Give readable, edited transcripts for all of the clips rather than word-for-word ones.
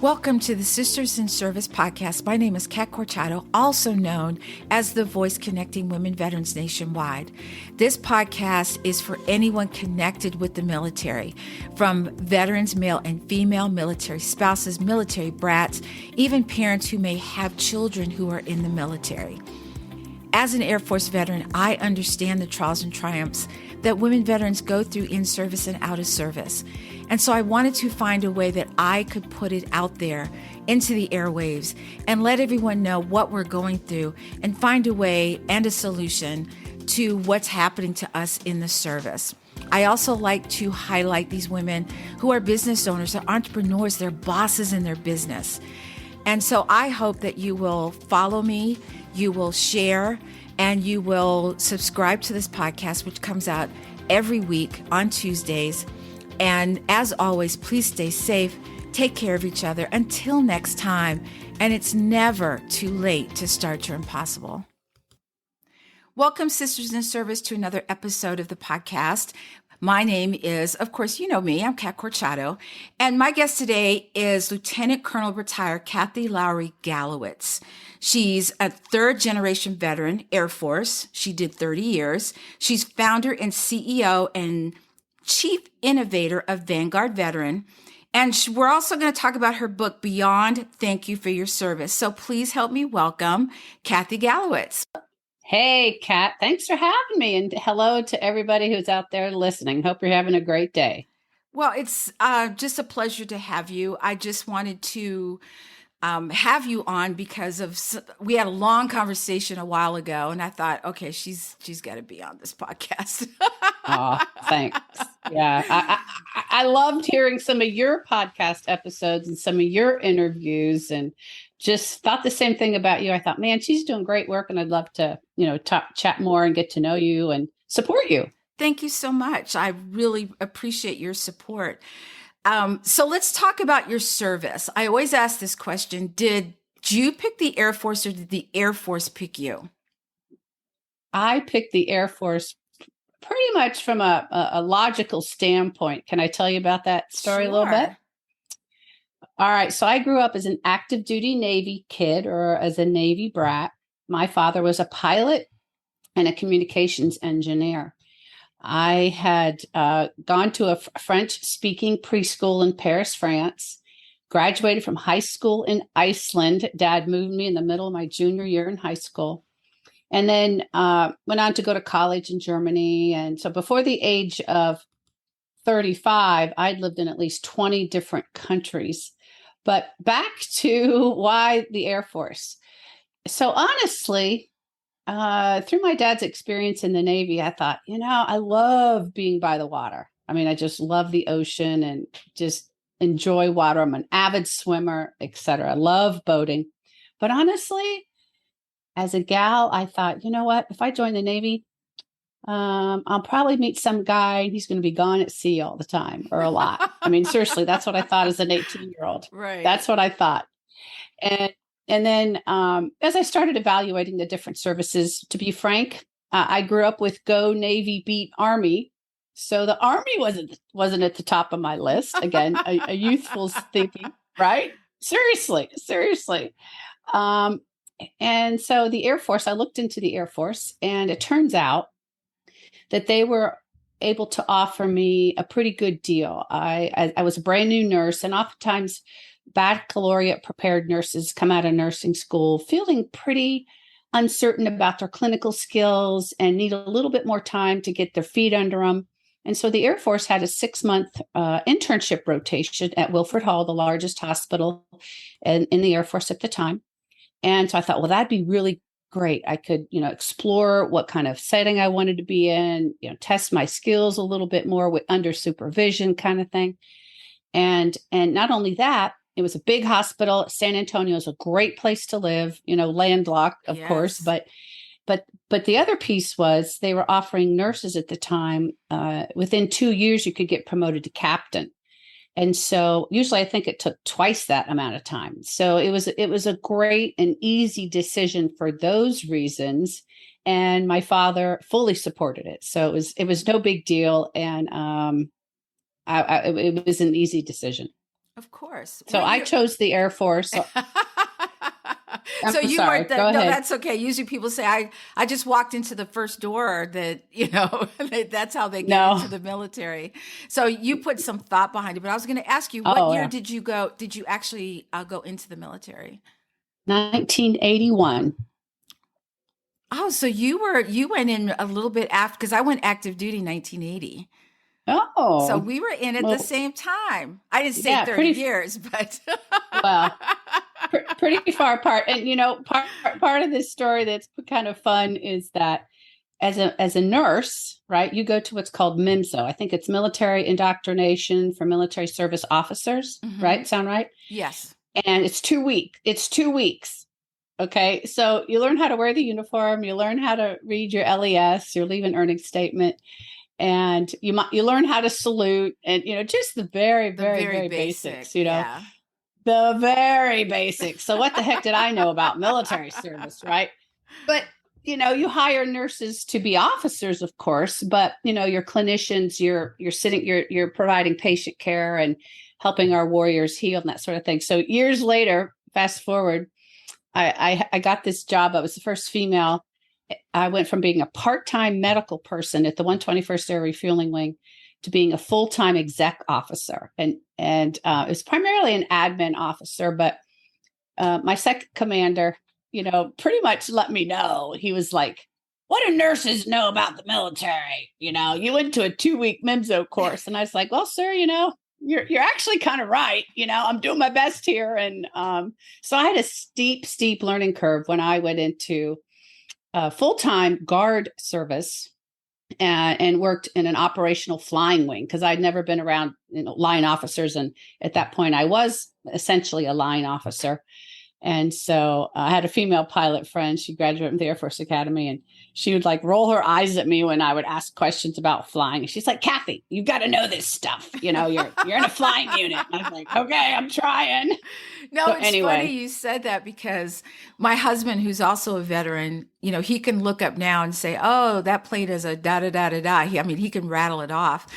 Welcome to the Sisters in Service podcast. My name is Kat Corchado, also known as the voice connecting women veterans nationwide. This podcast is for anyone connected with the military, from veterans, male and female, military spouses, military brats, even parents who may have children who are in the military. As an Air Force veteran, I understand the trials and triumphs that women veterans go through in service and out of service. And so I wanted to find a way that I could put it out there into the airwaves and let everyone know what we're going through and find a way and a solution to what's happening to us in the service. I also like to highlight these women who are business owners, they're entrepreneurs, they're bosses in their business. And so I hope that you will follow me, you will share, and you will subscribe to this podcast, which comes out every week on Tuesdays. And as always, please stay safe, take care of each other until next time. And it's never too late to start your impossible. Welcome, Sisters in Service, to another episode of the podcast. My name is, of course, you know me, I'm Kat Corchado. And my guest today is Lieutenant Colonel retired Kathy Lowery Gallowitz. She's a third-generation veteran, Air Force. She did 30 years. She's founder and CEO and Chief Innovator of Vanguard Veteran. And we're also going to talk about her book, Beyond Thank You for Your Service. So please help me welcome Kathy Gallowitz. Hey, Kat, thanks for having me. And hello to everybody who's out there listening. Hope you're having a great day. Well, it's just a pleasure to have you. I just wanted to have you on because we had a long conversation a while ago, and I thought, okay, she's got to be on this podcast. Oh, thanks. Yeah, I loved hearing some of your podcast episodes and some of your interviews, and just thought the same thing about you. I thought, man, she's doing great work, and I'd love to, chat more and get to know you and support you. Thank you so much. I really appreciate your support. So let's talk about your service. I always ask this question: did you pick the Air Force, or did the Air Force pick you? I picked the Air Force pretty much from a logical standpoint. Can I tell you about that story a little bit? All right. So I grew up as an active duty Navy kid, or as a Navy brat. My father was a pilot and a communications engineer. I had gone to a French-speaking preschool in Paris, France, graduated from high school in Iceland. Dad moved me in the middle of my junior year in high school, and then went on to go to college in Germany. And so before the age of 35, I'd lived in at least 20 different countries. But back to why the Air Force. So honestly, through my dad's experience in the Navy, I thought, I love being by the water. I mean, I just love the ocean and just enjoy water. I'm an avid swimmer, etc. I love boating. But honestly, as a gal, I thought, you know what? If I join the Navy, I'll probably meet some guy. He's going to be gone at sea all the time, or a lot. I mean, seriously, that's what I thought as an 18-year-old. Right. That's what I thought. And then as I started evaluating the different services, to be frank, I grew up with Go Navy Beat Army. So the Army wasn't at the top of my list. Again, a youthful thinking, right? Seriously. And so the Air Force, I looked into the Air Force, and it turns out that they were able to offer me a pretty good deal. I was a brand new nurse, and oftentimes baccalaureate prepared nurses come out of nursing school feeling pretty uncertain about their clinical skills and need a little bit more time to get their feet under them. And so the Air Force had a 6-month internship rotation at Wilford Hall, the largest hospital in the Air Force at the time. And so I thought, well, that'd be really great. I could, explore what kind of setting I wanted to be in, test my skills a little bit more under supervision kind of thing. And not only that, it was a big hospital. San Antonio is a great place to live, landlocked, of course. But the other piece was they were offering nurses at the time. Within 2 years, you could get promoted to captain. And so usually I think it took twice that amount of time. So it was a great and easy decision for those reasons. And my father fully supported it. So it was no big deal. And it was an easy decision. Of course. So I chose the Air Force. So, So you sorry. weren't Go no, ahead. that's okay. Usually people say, I just walked into the first door that, that's how they get into the military. So you put some thought behind it, but I was going to ask you, what year did you actually go into the military? 1981. Oh, so you went in a little bit after, because I went active duty 1980. Oh. So we were in at the same time. I didn't say 30 years, but well, pretty far apart. And part of this story that's kind of fun is that as a nurse, right, you go to what's called MIMSO. I think it's military indoctrination for military service officers, right? Sound right? Yes. And it's 2 weeks. It's 2 weeks. Okay. So you learn how to wear the uniform, you learn how to read your LES, your leave and earning statement, and you learn how to salute, and just the very, very, very basics, Yeah. The very basics. So what the heck did I know about military service, right? But you hire nurses to be officers, of course, but your clinicians, you're providing patient care and helping our warriors heal and that sort of thing. So years later, fast forward, I got this job. I was the first female. I went from being a part-time medical person at the 121st Air Refueling Wing to being a full-time exec officer. And it was primarily an admin officer, but my second commander, pretty much let me know. He was like, what do nurses know about the military? You went to a 2-week MIMSO course. And I was like, well, sir, you're actually kind of right. I'm doing my best here. And so I had a steep learning curve when I went into full-time guard service and worked in an operational flying wing, because I'd never been around line officers. And at that point, I was essentially a line officer. And so I had a female pilot friend. She graduated from the Air Force Academy, and she would like roll her eyes at me when I would ask questions about flying. She's like, Kathy, you got to know this stuff. You're in a flying unit. And I was like, okay, I'm trying. No, so it's funny you said that, because my husband, who's also a veteran, he can look up now and say, oh, that plane is a da-da-da-da-da. He can rattle it off.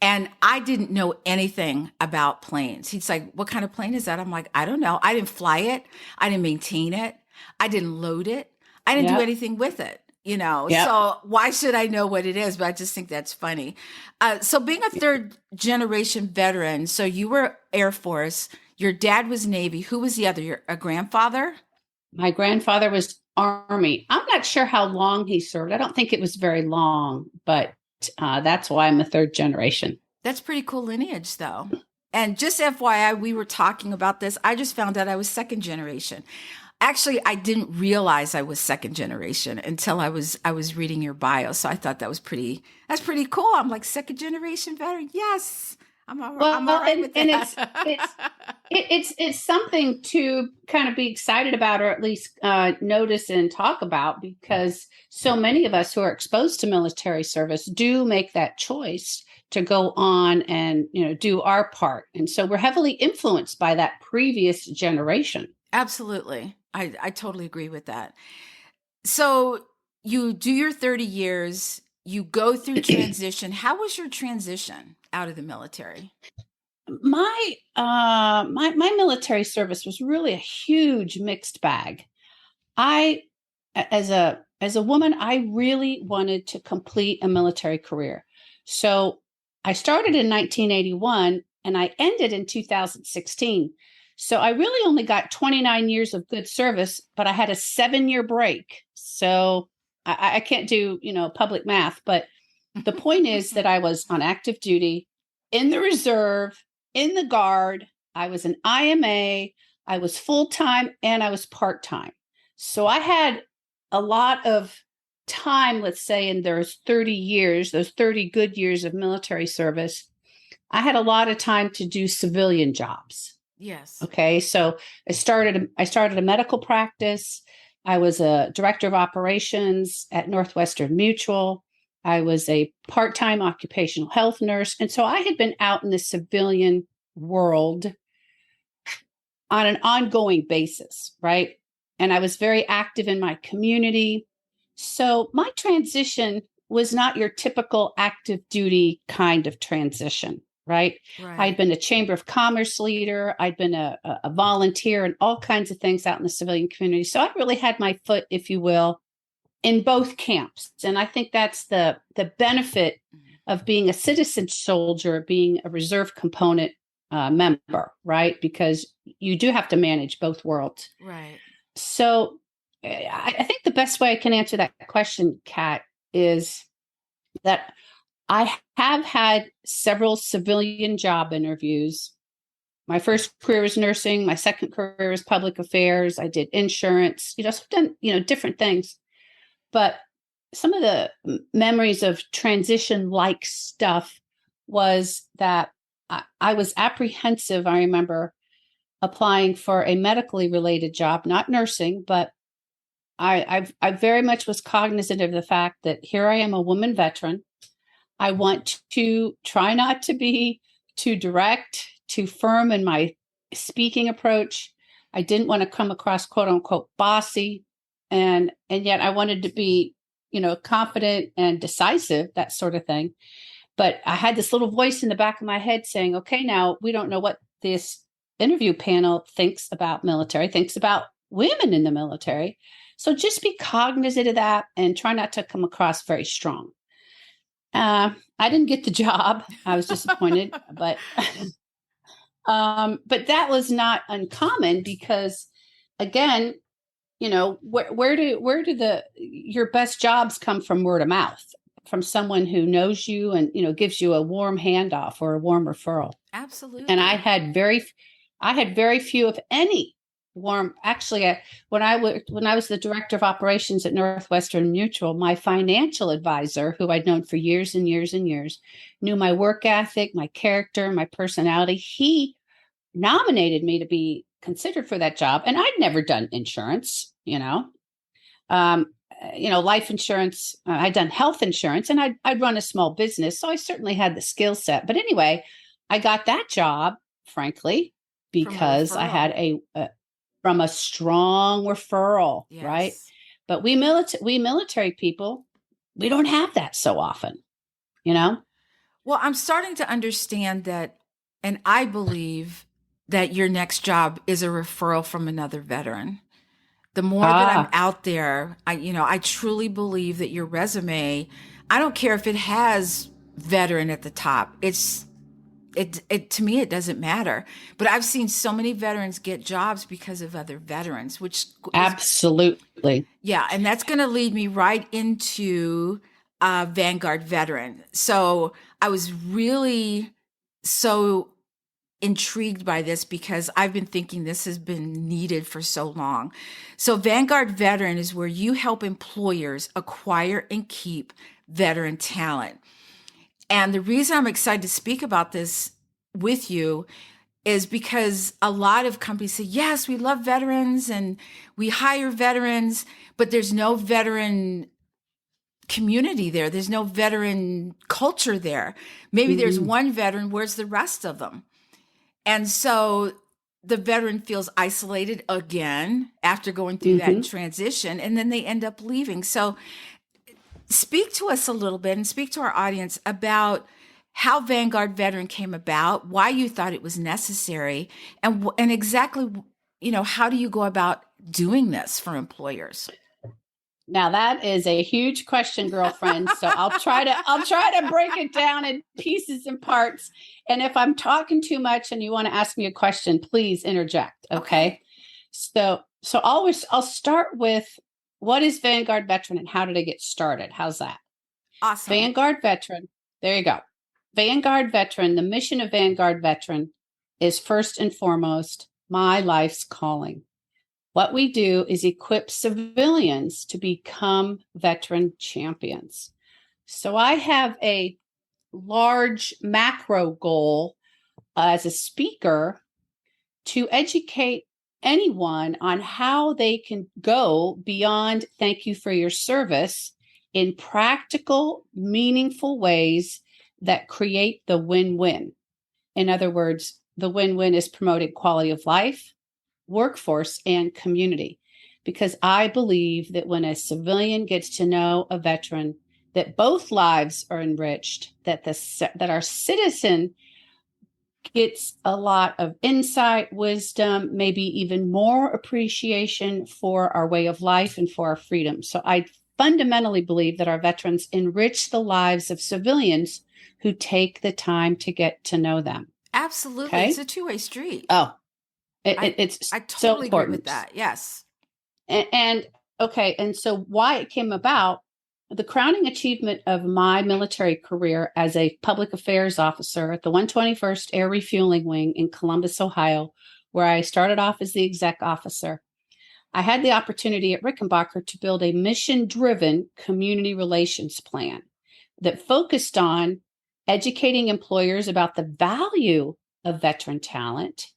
And I didn't know anything about planes. He's like, what kind of plane is that? I'm like, I don't know. I didn't fly it. I didn't maintain it. I didn't load it. I didn't do anything with it, So why should I know what it is? But I just think that's funny. So being a third generation veteran, so you were Air Force, your dad was Navy. Who was the other? A grandfather? My grandfather was Army. I'm not sure how long he served. I don't think it was very long, but that's why I'm a third generation. That's pretty cool lineage, though. And just FYI, we were talking about this. I just found out I was second generation. Actually, I didn't realize I was second generation until I was reading your bio. So I thought that's pretty cool. I'm like, second generation veteran. Yes. I'm all right with that. And it's something to kind of be excited about, or at least notice and talk about, because so many of us who are exposed to military service do make that choice to go on and do our part. And so we're heavily influenced by that previous generation. Absolutely. I totally agree with that. So you do your 30 years, you go through transition. How was your transition out of the military? My military service was really a huge mixed bag. As a woman, I really wanted to complete a military career. So I started in 1981 and I ended in 2016. So I really only got 29 years of good service, but I had a 7-year break. So I can't do, public math, but the point is that I was on active duty, in the reserve, in the guard. I was an IMA, I was full-time, and I was part-time. So I had a lot of time, let's say, in those 30 good years of military service. I had a lot of time to do civilian jobs. Yes. Okay. So I started a medical practice. I was a director of operations at Northwestern Mutual. I was a part-time occupational health nurse. And so I had been out in the civilian world on an ongoing basis, right? And I was very active in my community. So my transition was not your typical active duty kind of transition. right? Right. I'd been a Chamber of Commerce leader. I'd been a volunteer and all kinds of things out in the civilian community. So I really had my foot, if you will, in both camps. And I think that's the benefit of being a citizen soldier, being a reserve component member, right? Because you do have to manage both worlds. Right. So I think the best way I can answer that question, Kat, is that I have had several civilian job interviews. My first career was nursing. My second career was public affairs. I did insurance, so I've done, different things. But some of the memories of transition-like stuff was that I was apprehensive. I remember applying for a medically related job, not nursing, but I very much was cognizant of the fact that here I am, a woman veteran. I want to try not to be too direct, too firm in my speaking approach. I didn't want to come across quote unquote bossy. And yet I wanted to be, confident and decisive, that sort of thing. But I had this little voice in the back of my head saying, okay, now we don't know what this interview panel thinks about military, thinks about women in the military. So just be cognizant of that and try not to come across very strong. I didn't get the job. I was disappointed, but that was not uncommon because, again, where do your best jobs come from? Word of mouth, from someone who knows you and gives you a warm handoff or a warm referral. Absolutely. And I had very few, if any, warm. Actually, when I was the director of operations at Northwestern Mutual, my financial advisor, who I'd known for years and years and years, knew my work ethic, my character, my personality. He nominated me to be considered for that job, and I'd never done insurance. Life insurance. I'd done health insurance, and I'd run a small business, so I certainly had the skill set. But anyway, I got that job, frankly, because I had from a strong referral, yes. Right? But we military people, we don't have that so often, Well, I'm starting to understand that, and I believe that your next job is a referral from another veteran. The more that I'm out there, I truly believe that your resume, I don't care if it has veteran at the top. To me, it doesn't matter. But I've seen so many veterans get jobs because of other veterans, which absolutely. Yeah. And that's going to lead me right into Vanguard Veteran. So I was really so intrigued by this because I've been thinking this has been needed for so long. So Vanguard Veteran is where you help employers acquire and keep veteran talent. And the reason I'm excited to speak about this with you is because a lot of companies say, yes, we love veterans and we hire veterans, but there's no veteran community there. There's no veteran culture there. Maybe there's one veteran. Where's the rest of them? And so the veteran feels isolated again after going through that transition, and then they end up leaving. So speak to us a little bit and speak to our audience about how Vanguard Veteran came about, why you thought it was necessary, and exactly, how do you go about doing this for employers? Now that is a huge question, girlfriend. So I'll try to break it down in pieces and parts. And if I'm talking too much and you want to ask me a question, please interject. Okay. So I'll start with what is Vanguard Veteran and how did it get started? How's that? Awesome. Vanguard Veteran. There you go. Vanguard Veteran. The mission of Vanguard Veteran is first and foremost my life's calling. What we do is equip civilians to become veteran champions. So I have a large macro goal as a speaker to educate anyone on how they can go beyond thank you for your service in practical, meaningful ways that create the win-win. In other words, the win-win is promoting quality of life, workforce, and community. Because I believe that when a civilian gets to know a veteran, that both lives are enriched, that our citizen gets a lot of insight, wisdom, maybe even more appreciation for our way of life and for our freedom. So I fundamentally believe that our veterans enrich the lives of civilians who take the time to get to know them. Absolutely. Okay? It's a two-way street. Oh, it's I so totally agree important with that. Yes. And so why it came about, the crowning achievement of my military career as a public affairs officer at the 121st Air Refueling Wing in Columbus, Ohio, where I started off as the exec officer. I had the opportunity at Rickenbacker to build a mission-driven community relations plan that focused on educating employers about the value of veteran talent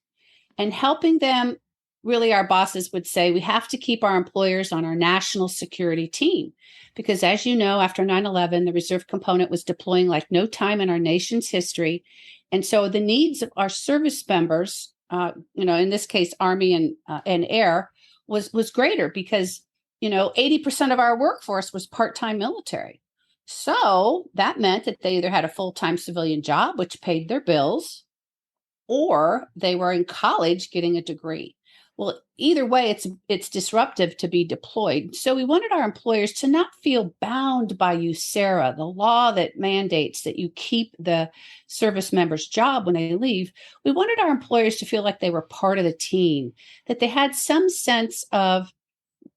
and helping them. Really, our bosses would say we have to keep our employers on our national security team because, as you know, after 9/11, the reserve component was deploying like no time in our nation's history. And so the needs of our service members, in this case, Army and Air, was greater because, 80% of our workforce was part-time military. So that meant that they either had a full-time civilian job, which paid their bills, or they were in college getting a degree. Well, either way, it's disruptive to be deployed. So we wanted our employers to not feel bound by USERRA, the law that mandates that you keep the service member's job when they leave. We wanted our employers to feel like they were part of the team, that they had some sense of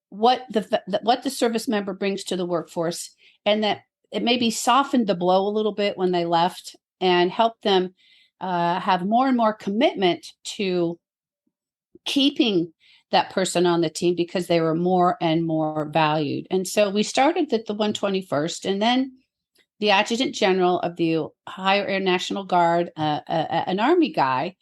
what the service member brings to the workforce, and that it maybe softened the blow a little bit when they left and helped them have more and more commitment to keeping that person on the team because they were more and more valued. And so we started at the 121st, and then the Adjutant General of the Ohio Air National Guard, an Army guy,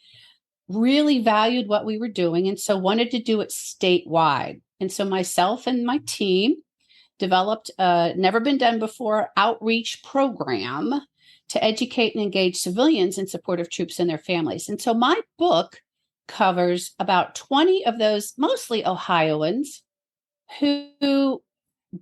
really valued what we were doing and so wanted to do it statewide. And so myself and my team developed a never been done before outreach program to educate and engage civilians in support of troops and their families. And so my book covers about 20 of those, mostly Ohioans, who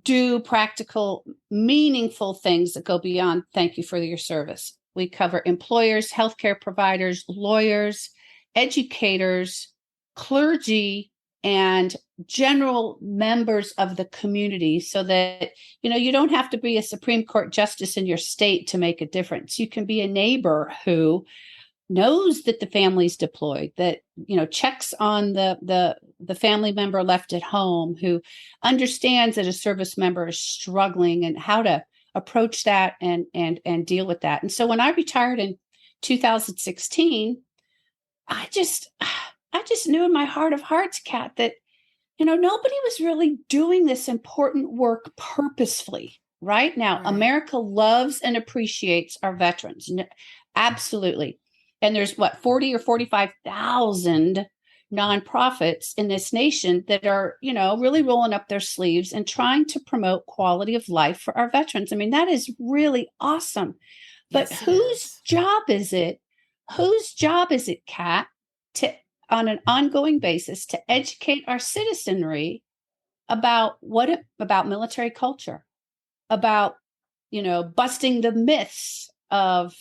do practical, meaningful things that go beyond thank you for your service. We cover employers, healthcare providers, lawyers, educators, clergy, and general members of the community so that, you don't have to be a Supreme Court justice in your state to make a difference. You can be a neighbor who knows that the family's deployed, that, checks on the family member left at home, who understands that a service member is struggling and how to approach that and deal with that. And so when I retired in 2016, I just knew in my heart of hearts, Kat, that, nobody was really doing this important work purposefully. Right now, Right. America loves and appreciates our veterans. Absolutely. And there's 40 or 45,000 nonprofits in this nation that are, really rolling up their sleeves and trying to promote quality of life for our veterans. I mean, that is really awesome. But Yes, whose job is it? Whose job is it, Kat, to, on an ongoing basis, to educate our citizenry about about military culture, about, busting the myths of,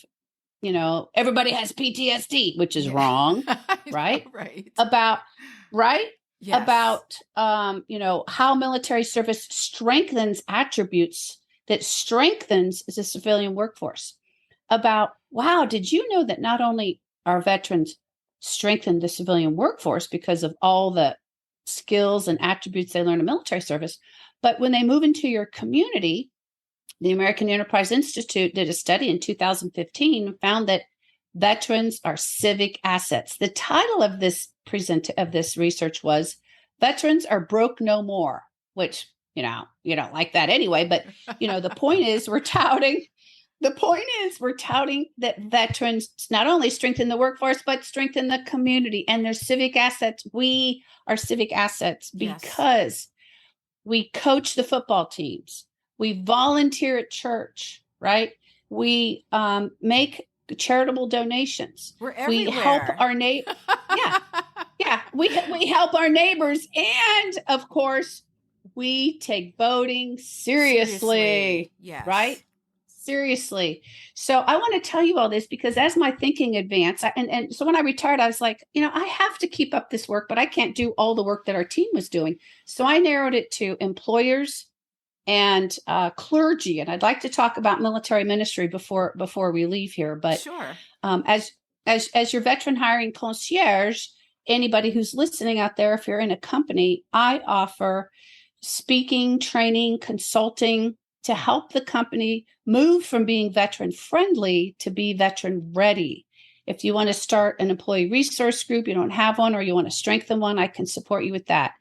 everybody has PTSD, which is wrong, right? Right. Yes. About, how military service strengthens attributes that strengthens the civilian workforce. About, wow, did you know that not only our veterans strengthen the civilian workforce because of all the skills and attributes they learn in military service, but when they move into your community, the American Enterprise Institute did a study in 2015 and found that veterans are civic assets. The title of this research was "Veterans Are Broke No More," which, you don't like that anyway. But the point is we're touting that veterans not only strengthen the workforce but strengthen the community and their civic assets. We are civic assets because we coach the football teams. We volunteer at church, right? We make charitable donations. We're everywhere. We help our neighbors. Yeah. We help our neighbors, and of course, we take voting seriously. Yes. Right? Seriously. So I want to tell you all this because as my thinking advanced, and so when I retired, I was like, I have to keep up this work, but I can't do all the work that our team was doing. So I narrowed it to employers and clergy. And I'd like to talk about military ministry before we leave here. But sure. As your veteran hiring concierge, anybody who's listening out there, if you're in a company, I offer speaking, training, consulting to help the company move from being veteran friendly to be veteran ready. If you want to start an employee resource group, you don't have one, or you want to strengthen one, I can support you with that.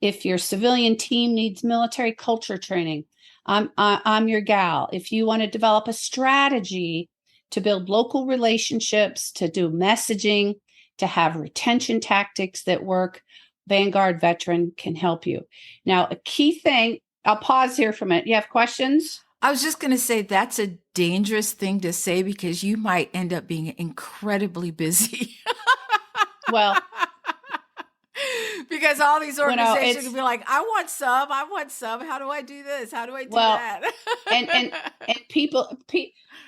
If your civilian team needs military culture training, I'm your gal. If you want to develop a strategy to build local relationships, to do messaging, to have retention tactics that work, Vanguard Veteran can help you. Now, a key thing, I'll pause here for a minute. You have questions? I was just going to say that's a dangerous thing to say because you might end up being incredibly busy. Well, because all these organizations can be like, I want some. How do I do this? How do I do that? and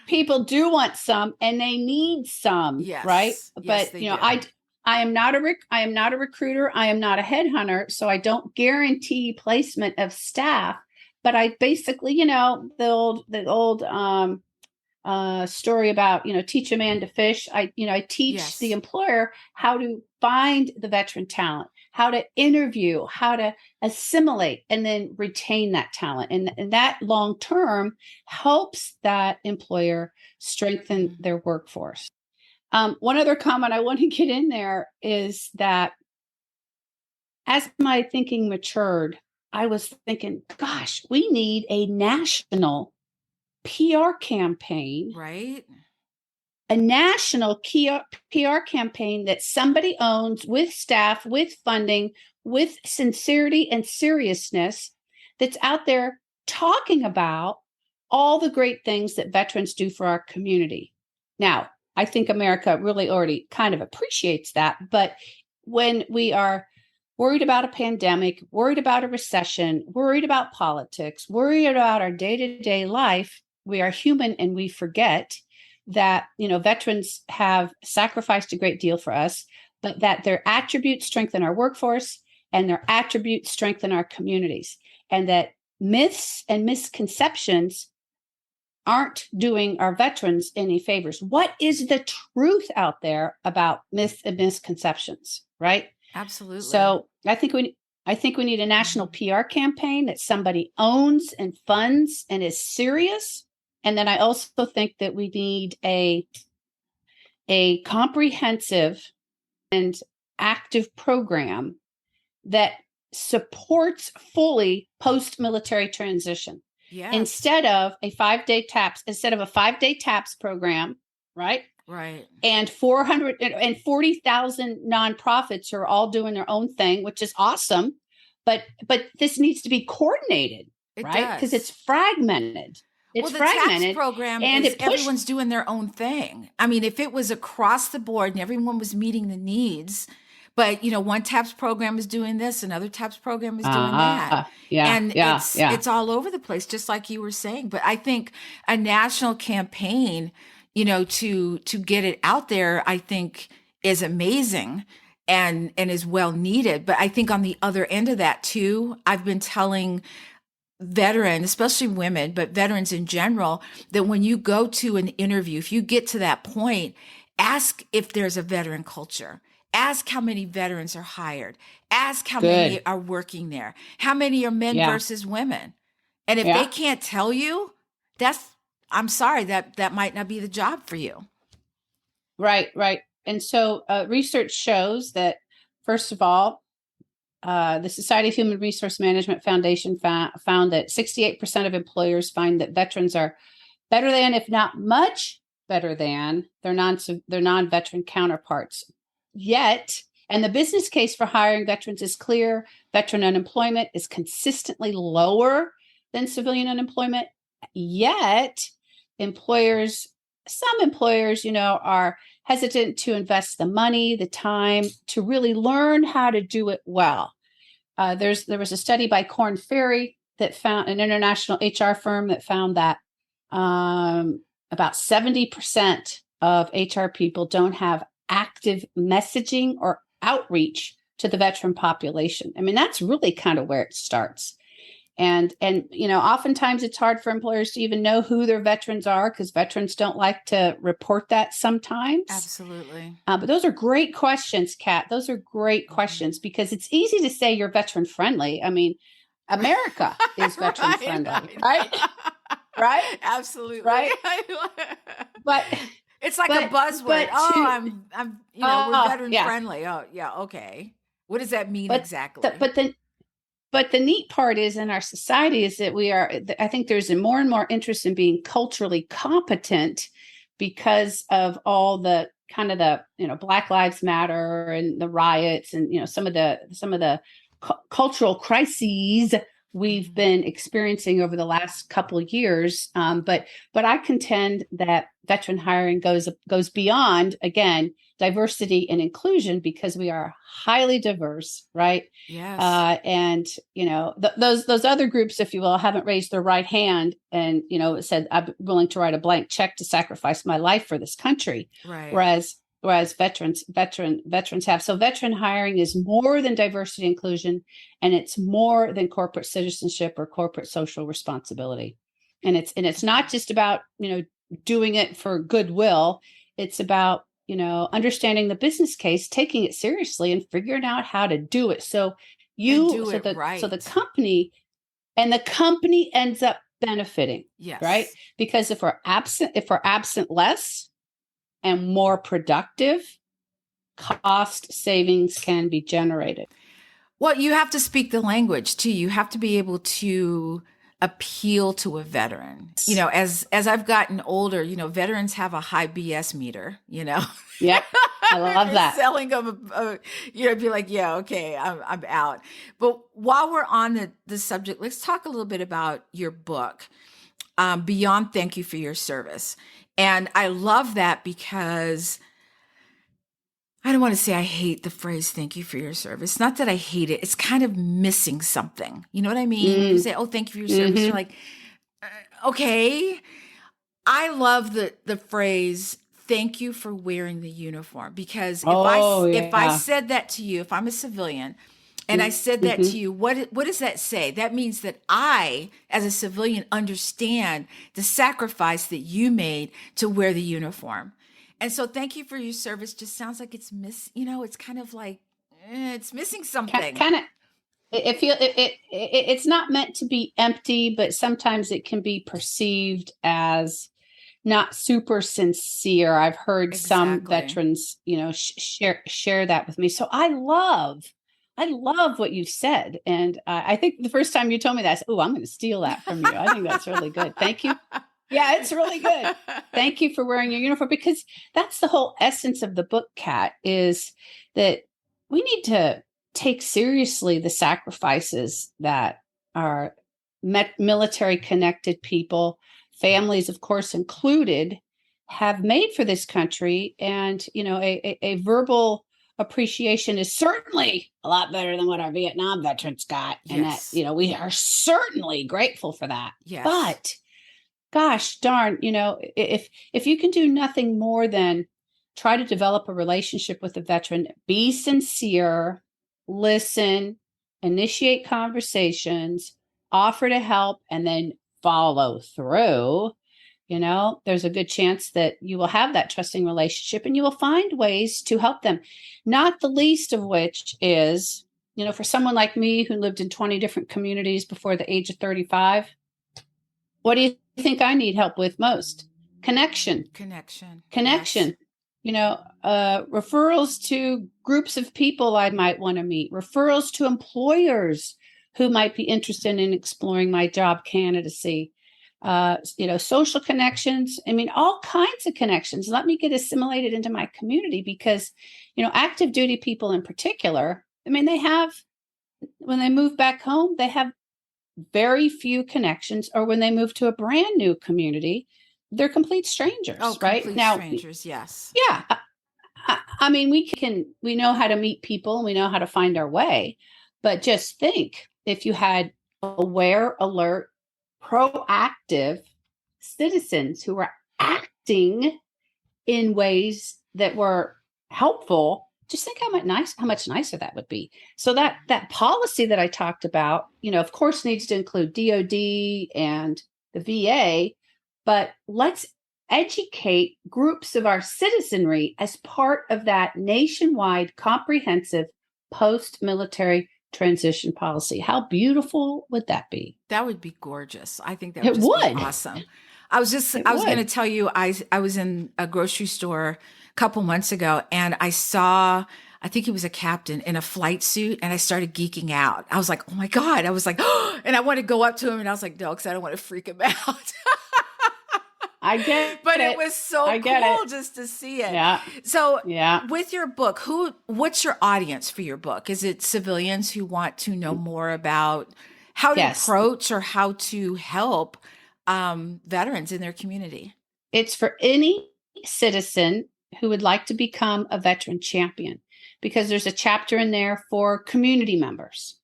people do want some and they need some, yes, right? Yes, but I am not a recruiter. I am not a headhunter, so I don't guarantee placement of staff. But I basically, the old story about teach a man to fish. I teach the employer how to find the veteran talent, how to interview, how to assimilate, and then retain that talent, and that long term helps that employer strengthen their workforce. One other comment I want to get in there is that as my thinking matured, I was thinking, gosh, we need a national PR campaign. Right. A national PR campaign that somebody owns with staff, with funding, with sincerity and seriousness, that's out there talking about all the great things that veterans do for our community. Now, I think America really already kind of appreciates that. But when we are worried about a pandemic, worried about a recession, worried about politics, worried about our day-to-day life, we are human and we forget that, veterans have sacrificed a great deal for us, but that their attributes strengthen our workforce and their attributes strengthen our communities, and that myths and misconceptions aren't doing our veterans any favors. What is the truth out there about myths and misconceptions, right? Absolutely. So I think we need a national PR campaign that somebody owns and funds and is serious. And then I also think that we need a comprehensive and active program that supports fully post-military transition. Yes. Instead of a 5-day TAPS program, right? Right. And 440,000 nonprofits are all doing their own thing, which is awesome. But this needs to be coordinated, right? Because it's fragmented. It's fragmented. TAPS program and everyone's doing their own thing. I mean, if it was across the board and everyone was meeting the needs, but one TAPS program is doing this, another TAPS program is doing that. It's all over the place, just like you were saying. But I think a national campaign, to get it out there, I think is amazing and is well needed. But I think on the other end of that too, I've been telling veterans, especially women, but veterans in general, that when you go to an interview, if you get to that point, ask if there's a veteran culture. Ask how many veterans are hired. Ask how many are working there. How many are men versus women? And if they can't tell you, I'm sorry, that might not be the job for you. Right. And so research shows that, first of all, the Society of Human Resource Management Foundation found that 68% of employers find that veterans are better than, if not much better than, their non-veteran counterparts. Yet, and the business case for hiring veterans is clear, veteran unemployment is consistently lower than civilian unemployment. Yet, some employers, are hesitant to invest the money, the time to really learn how to do it well. There was a study by Korn Ferry that found, an international HR firm, that found that about 70% of HR people don't have active messaging or outreach to the veteran population. I mean, that's really kind of where it starts. And oftentimes it's hard for employers to even know who their veterans are because veterans don't like to report that sometimes. Absolutely. But those are great questions, Kat. Those are great questions because it's easy to say you're veteran friendly. I mean, America is veteran friendly, right? Right? Absolutely. Right? But it's like a buzzword. I'm we're veteran friendly. Oh, yeah. Okay. What does that mean exactly? But the neat part is in our society is that I think there's a more and more interest in being culturally competent because of all the kind of the, Black Lives Matter and the riots and, some of the cultural crises we've been experiencing over the last couple of years. But I contend that veteran hiring goes beyond, again, diversity and inclusion because we are highly diverse, right? Yes. And those other groups, if you will, haven't raised their right hand and said I'm willing to write a blank check to sacrifice my life for this country. Right. Whereas veterans have. So veteran hiring is more than diversity and inclusion, and it's more than corporate citizenship or corporate social responsibility. And it's not just about doing it for goodwill. It's about understanding the business case, taking it seriously, and figuring out how to do it. So the company ends up benefiting. Yes. Right. Because if we're absent less and more productive, cost savings can be generated. Well, you have to speak the language too. You have to be able to appeal to a veteran. As I've gotten older, veterans have a high BS meter, Yep. I love that. Selling them, be like, yeah, okay, I'm out. But while we're on the subject, let's talk a little bit about your book, Beyond Thank You for Your Service. And I love that because I don't want to say I hate the phrase, thank you for your service. Not that I hate it. It's kind of missing something. You know what I mean? When you say, oh, thank you for your service. You're like, okay. I love the phrase, thank you for wearing the uniform. Because if I said that to you, if I'm a civilian and I said that to you, what does that say? That means that I, as a civilian, understand the sacrifice that you made to wear the uniform. And so thank you for your service just sounds like it's it's kind of like, it's missing something. Kind of, it's not meant to be empty, but sometimes it can be perceived as not super sincere. I've heard some veterans, share that with me. So I love what you said. And I think the first time you told me that, I said, oh, I'm going to steal that from you. I think that's really good. Thank you. Yeah, it's really good. Thank you for wearing your uniform, because that's the whole essence of the book, Kat, is that we need to take seriously the sacrifices that our military connected people, families, of course, included, have made for this country. And, a verbal appreciation is certainly a lot better than what our Vietnam veterans got. And that, we are certainly grateful for that. Yes. But gosh darn, if you can do nothing more than try to develop a relationship with a veteran, be sincere, listen, initiate conversations, offer to help, and then follow through, there's a good chance that you will have that trusting relationship and you will find ways to help them. Not the least of which is, for someone like me who lived in 20 different communities before the age of 35, what do you think I need help with most? Connection. Yes. Referrals to groups of people I might want to meet, referrals to employers who might be interested in exploring my job candidacy, social connections. I mean, all kinds of connections. Let me get assimilated into my community because, active duty people in particular, I mean, when they move back home, they have very few connections, or when they move to a brand new community, they're complete strangers, right? Strangers, yes. Yeah. I mean, we know how to meet people and we know how to find our way, but just think if you had aware, alert, proactive citizens who were acting in ways that were helpful, just think how much nicer that would be. So that policy that I talked about, of course, needs to include DoD and the VA, but let's educate groups of our citizenry as part of that nationwide comprehensive post-military transition policy. How beautiful would that be? That would be gorgeous. I think that would be awesome. I was going to tell you, I was in a grocery store a couple months ago and I saw, I think he was a captain in a flight suit, and I started geeking out. I was like, oh my God. I was like, oh, and I wanted to go up to him and I was like, no, because I don't want to freak him out. I get it. But it was so cool just to see it. Yeah. So with your book, what's your audience for your book? Is it civilians who want to know more about how to approach or how to help veterans in their community? It's for any citizen who would like to become a veteran champion, because there's a chapter in there for community members.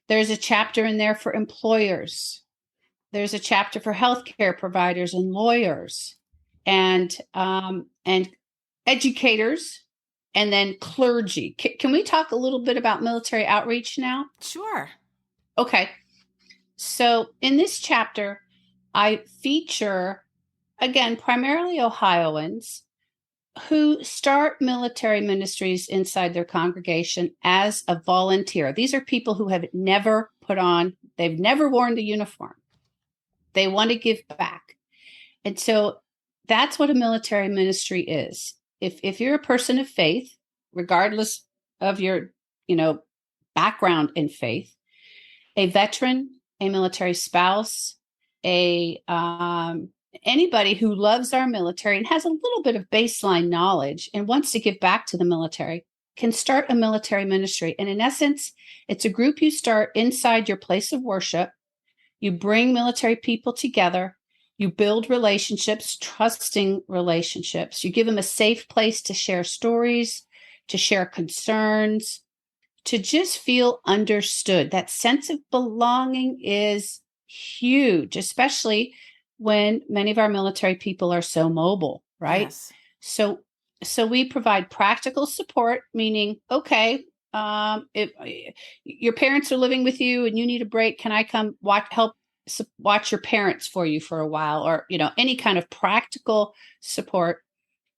There's a chapter in there for employers. There's a chapter for healthcare providers and lawyers and educators, and then clergy. Can we talk a little bit about military outreach now? Sure. Okay. So in this chapter, I feature, again, primarily Ohioans who start military ministries inside their congregation as a volunteer. These are people who have they've never worn the uniform. They want to give back. And so that's what a military ministry is. If you're a person of faith, regardless of your, background in faith, a veteran, a military spouse, anybody who loves our military and has a little bit of baseline knowledge and wants to give back to the military can start a military ministry. And in essence, it's a group you start inside your place of worship. You bring military people together. You build relationships, trusting relationships. You give them a safe place to share stories, to share concerns, to just feel understood. That sense of belonging is huge, especially when many of our military people are so mobile, right? Yes. So we provide practical support, meaning, okay, if your parents are living with you and you need a break, can I come help watch your parents for you for a while, or any kind of practical support?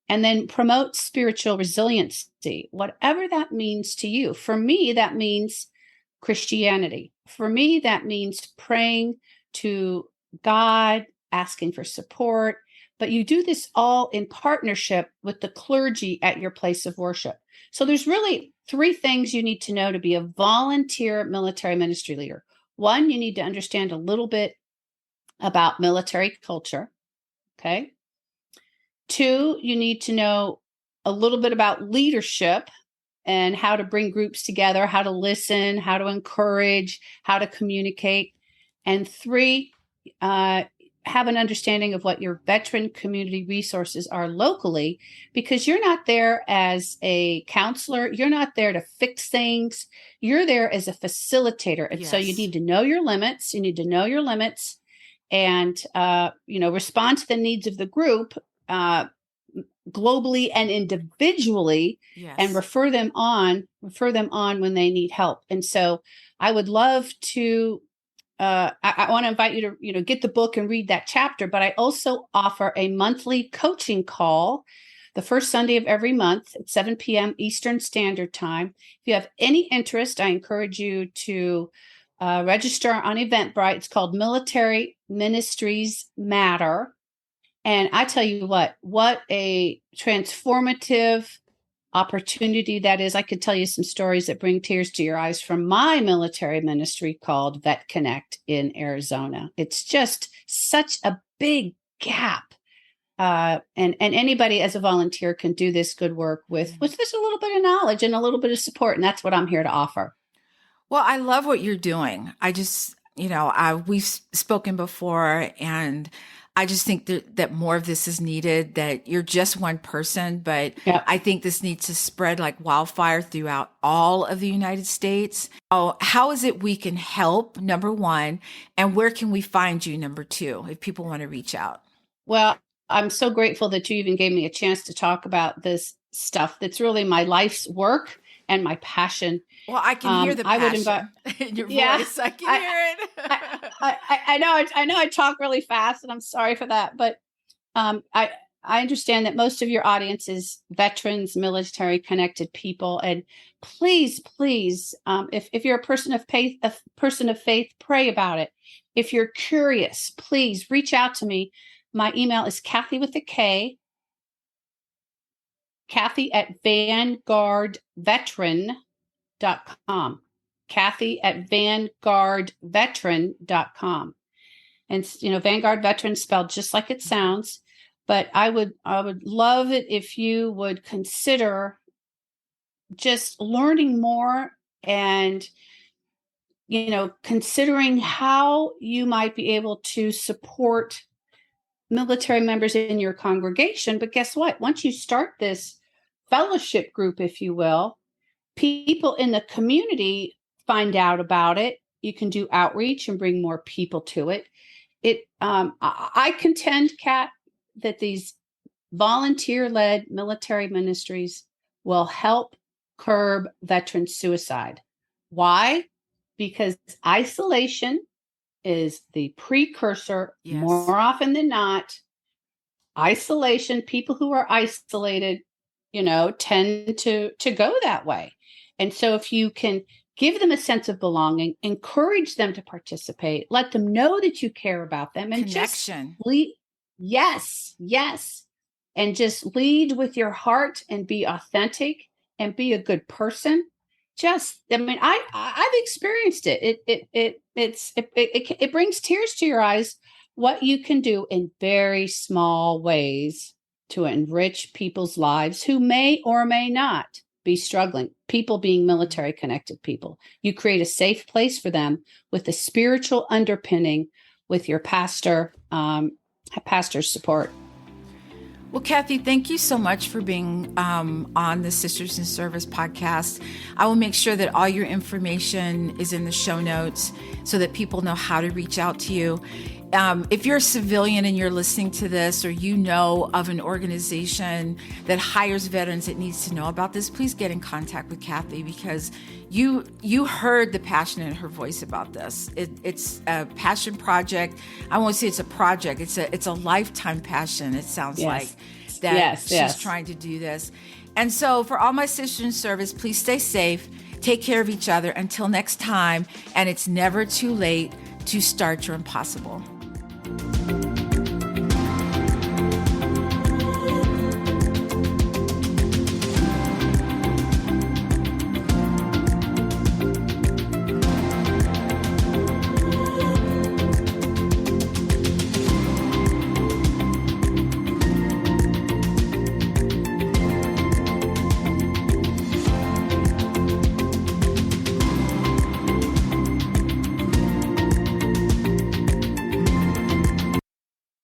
And then promote spiritual resiliency, whatever that means to you. For me, that means Christianity. For me, that means praying to God, asking for support. But you do this all in partnership with the clergy at your place of worship. So there's really 3 things you need to know to be a volunteer military ministry leader. 1, you need to understand a little bit about military culture. Okay. 2, you need to know a little bit about leadership and how to bring groups together, how to listen, how to encourage, how to communicate. And 3, have an understanding of what your veteran community resources are locally, because you're not there as a counselor. You're not there to fix things. You're there as a facilitator. And so you need to know your limits. You need to know your limits and, respond to the needs of the group globally and individually, and refer them on when they need help. And so I would love to I want to invite you to, get the book and read that chapter, but I also offer a monthly coaching call the first Sunday of every month at 7 p.m. Eastern Standard Time. If you have any interest, I encourage you to register on Eventbrite. It's called Military Ministries Matter. And I tell you what a transformative opportunity that is. I could tell you some stories that bring tears to your eyes from my military ministry called Vet Connect in Arizona. It's just such a big gap. And anybody as a volunteer can do this good work with just a little bit of knowledge and a little bit of support. And that's what I'm here to offer. Well, I love what you're doing. I just, we've spoken before, and I just think that more of this is needed, that you're just one person, but Yeah. I think this needs to spread like wildfire throughout all of the United States. Oh, how is it we can help, number one, and where can we find you, number two, if people want to reach out? Well, I'm so grateful that you even gave me a chance to talk about this stuff. That's really my life's work and my passion. Well, I can hear the passion in your voice. I can hear it. I know I talk really fast, and I'm sorry for that. But I understand that most of your audience is veterans, military connected people. And please, if you're a person of faith, pray about it. If you're curious, please reach out to me. My email is Kathy with a K, Kathy at Vanguard Veteran.com. Kathy at VanguardVeteran.com. And, Vanguard Veteran spelled just like it sounds. But I would love it if you would consider just learning more and, considering how you might be able to support military members in your congregation. But guess what? Once you start this fellowship group, if you will, people in the community find out about it. You can do outreach and bring more people to it. I contend, Kat, that these volunteer-led military ministries will help curb veteran suicide. Why? Because isolation is the precursor, yes. More often than not. Isolation, people who are isolated, tend to go that way. And so if you can give them a sense of belonging, encourage them to participate, let them know that you care about them, and connection. Just lead. Yes. And just lead with your heart and be authentic and be a good person. I've experienced it. It brings tears to your eyes what you can do in very small ways to enrich people's lives who may or may not be struggling. People being military connected people. You create a safe place for them with a spiritual underpinning with your pastor's support. Well, Kathy, thank you so much for being on the Sisters in Service podcast. I will make sure that all your information is in the show notes so that people know how to reach out to you. If you're a civilian and you're listening to this, or you know of an organization that hires veterans that needs to know about this, please get in contact with Kathy, because you heard the passion in her voice about this. It's a passion project. I won't say it's a project. It's a lifetime passion. It sounds like that she's trying to do this. And so for all my sisters in service, please stay safe. Take care of each other until next time. And it's never too late to start your impossible.